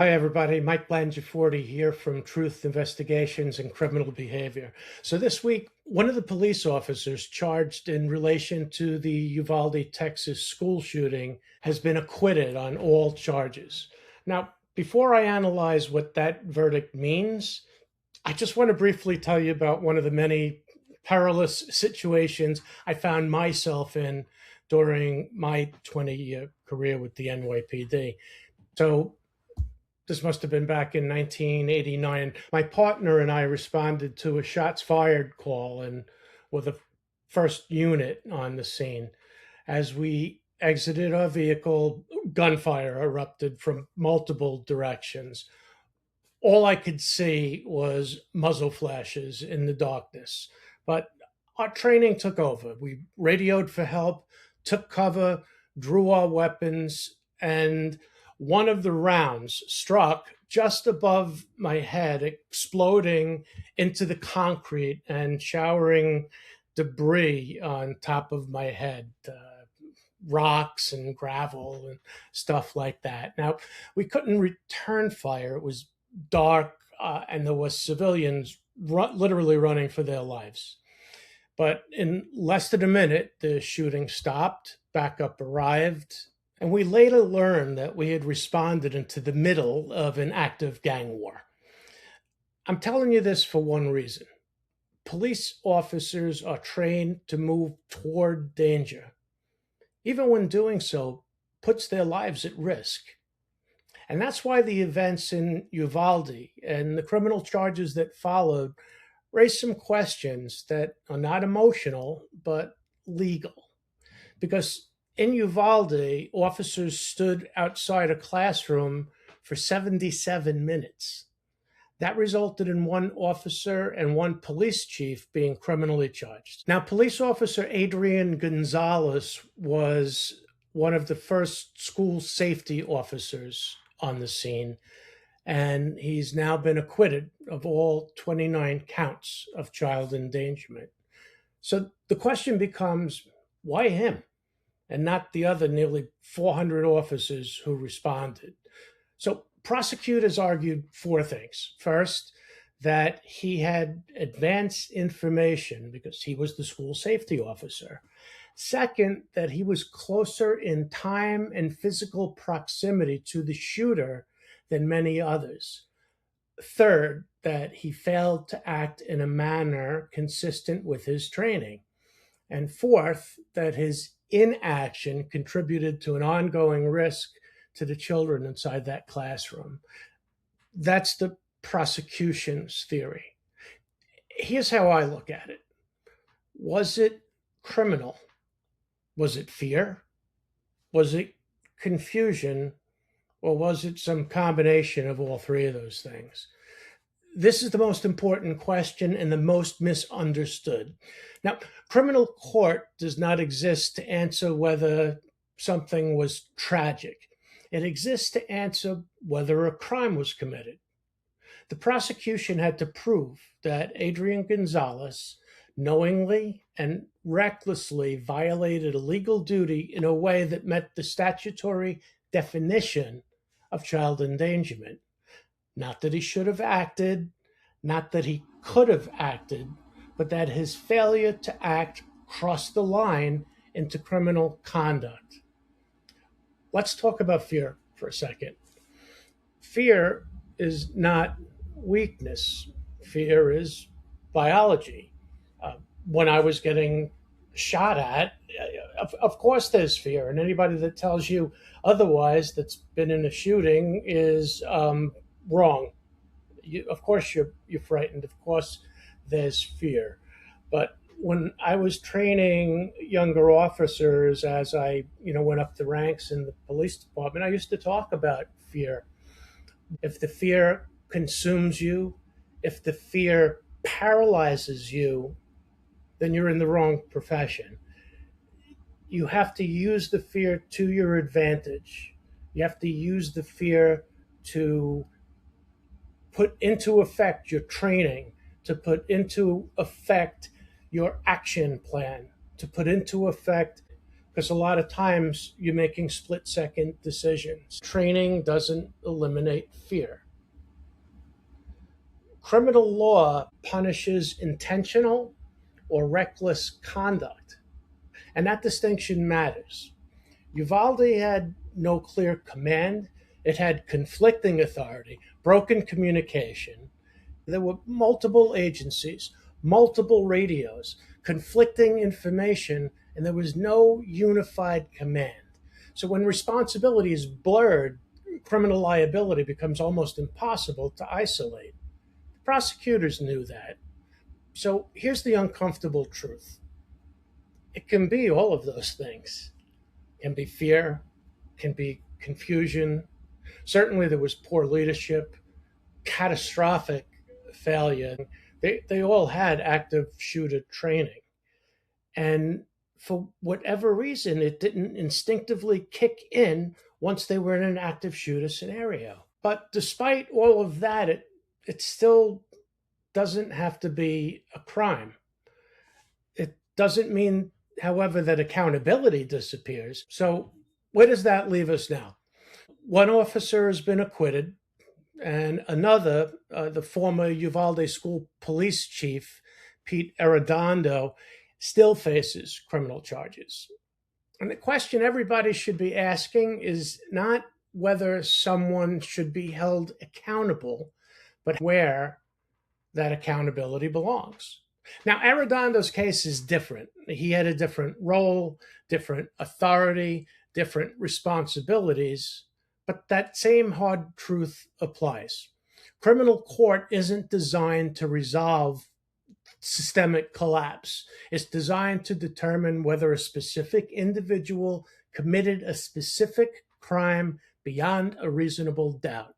Hi, everybody. Mike Blangiforti here from Truth Investigations and Criminal Behavior. So this week, one of the police officers charged in relation to the Uvalde, Texas school shooting has been acquitted on all charges. Now, before I analyze what that verdict means, I just want to briefly tell you about one of the many perilous situations I found myself in during my 20-year career with the NYPD. So this must have been back in 1989. My partner and I responded to a shots fired call and with the first unit on the scene. As we exited our vehicle, gunfire erupted from multiple directions. All I could see was muzzle flashes in the darkness. But our training took over. We radioed for help, took cover, drew our weapons, and one of the rounds struck just above my head, exploding into the concrete and showering debris on top of my head. Rocks and gravel and stuff like that. Now, we couldn't return fire. It was dark, and there was civilians literally running for their lives. But in less than a minute, the shooting stopped, backup arrived, and we later learned that we had responded into the middle of an active gang war. I'm telling you this for one reason. Police officers are trained to move toward danger, even when doing so puts their lives at risk. And that's why the events in Uvalde and the criminal charges that followed raise some questions that are not emotional, but legal. Because in Uvalde, officers stood outside a classroom for 77 minutes. That resulted in one officer and one police chief being criminally charged. Now, police officer Adrian Gonzalez was one of the first school safety officers on the scene, and he's now been acquitted of all 29 counts of child endangerment. So the question becomes, why him and not the other nearly 400 officers who responded? So prosecutors argued four things. First, that he had advanced information because he was the school safety officer. Second, that he was closer in time and physical proximity to the shooter than many others. Third, that he failed to act in a manner consistent with his training. And fourth, that his inaction contributed to an ongoing risk to the children inside that classroom. That's the prosecution's theory. Here's how I look at it. Was it criminal? Was it fear? Was it confusion? Or was it some combination of all three of those things? This is the most important question and the most misunderstood. Now, criminal court does not exist to answer whether something was tragic. It exists to answer whether a crime was committed. The prosecution had to prove that Adrian Gonzalez knowingly and recklessly violated a legal duty in a way that met the statutory definition of child endangerment. Not that he should have acted, not that he could have acted, but that his failure to act crossed the line into criminal conduct. Let's talk about fear for a second. Fear is not weakness. Fear is biology. When I was getting shot at, of course there's fear, and anybody that tells you otherwise that's been in a shooting is wrong. Of course you're frightened. Of course there's fear. But when I was training younger officers as I went up the ranks in the police department, I used to talk about fear. If the fear consumes you, if the fear paralyzes you, then you're in the wrong profession. You have to use the fear to your advantage. You have to use the fear to put into effect your training, to put into effect your action plan, to put into effect because a lot of times you're making split-second decisions. Training doesn't eliminate fear. Criminal law punishes intentional or reckless conduct, and that distinction matters. Uvalde had no clear command. It had conflicting authority, broken communication. There were multiple agencies, multiple radios, conflicting information, and there was no unified command. So when responsibility is blurred, criminal liability becomes almost impossible to isolate. Prosecutors knew that. So here's the uncomfortable truth. It can be all of those things. It can be fear, can be confusion. Certainly there was poor leadership, catastrophic failure. They all had active shooter training. And for whatever reason, it didn't instinctively kick in once they were in an active shooter scenario. But despite all of that, it still doesn't have to be a crime. It doesn't mean, however, that accountability disappears. So where does that leave us now? One officer has been acquitted, and another, the former Uvalde school police chief, Pete Arredondo, still faces criminal charges. And the question everybody should be asking is not whether someone should be held accountable, but where that accountability belongs. Now, Arredondo's case is different. He had a different role, different authority, different responsibilities, but that same hard truth applies. Criminal court isn't designed to resolve systemic collapse. It's designed to determine whether a specific individual committed a specific crime beyond a reasonable doubt.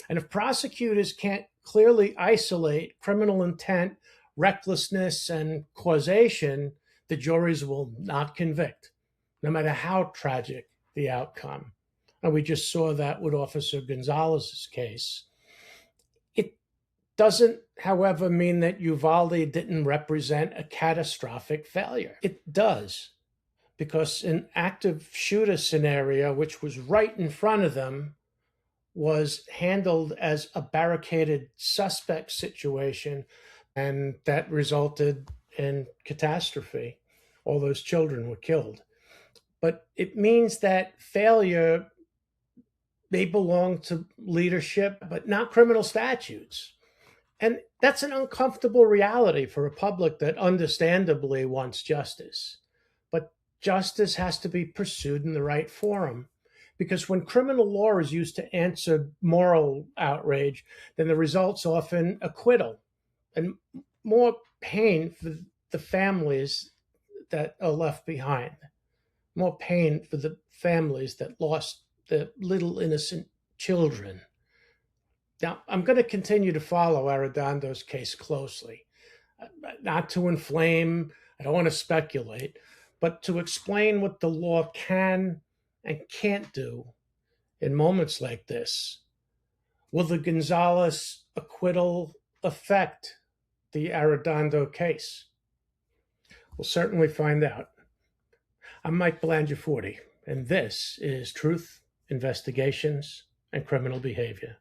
And if prosecutors can't clearly isolate criminal intent, recklessness, and causation, the juries will not convict, no matter how tragic the outcome. And we just saw that with Officer Gonzalez's case. It doesn't, however, mean that Uvalde didn't represent a catastrophic failure. It does, because an active shooter scenario, which was right in front of them, was handled as a barricaded suspect situation, and that resulted in catastrophe. All those children were killed. But it means that failure may belong to leadership, but not criminal statutes. And that's an uncomfortable reality for a public that understandably wants justice. But justice has to be pursued in the right forum. Because when criminal law is used to answer moral outrage, then the result's often acquittal and more pain for the families that are left behind, more pain for the families that lost the little innocent children. Now, I'm going to continue to follow Arredondo's case closely, not to inflame, I don't want to speculate, but to explain what the law can and can't do in moments like this. Will the Gonzalez acquittal affect the Arredondo case? We'll certainly find out. I'm Mike Blangiforti, and this is Truth, Investigations, and Criminal Behavior.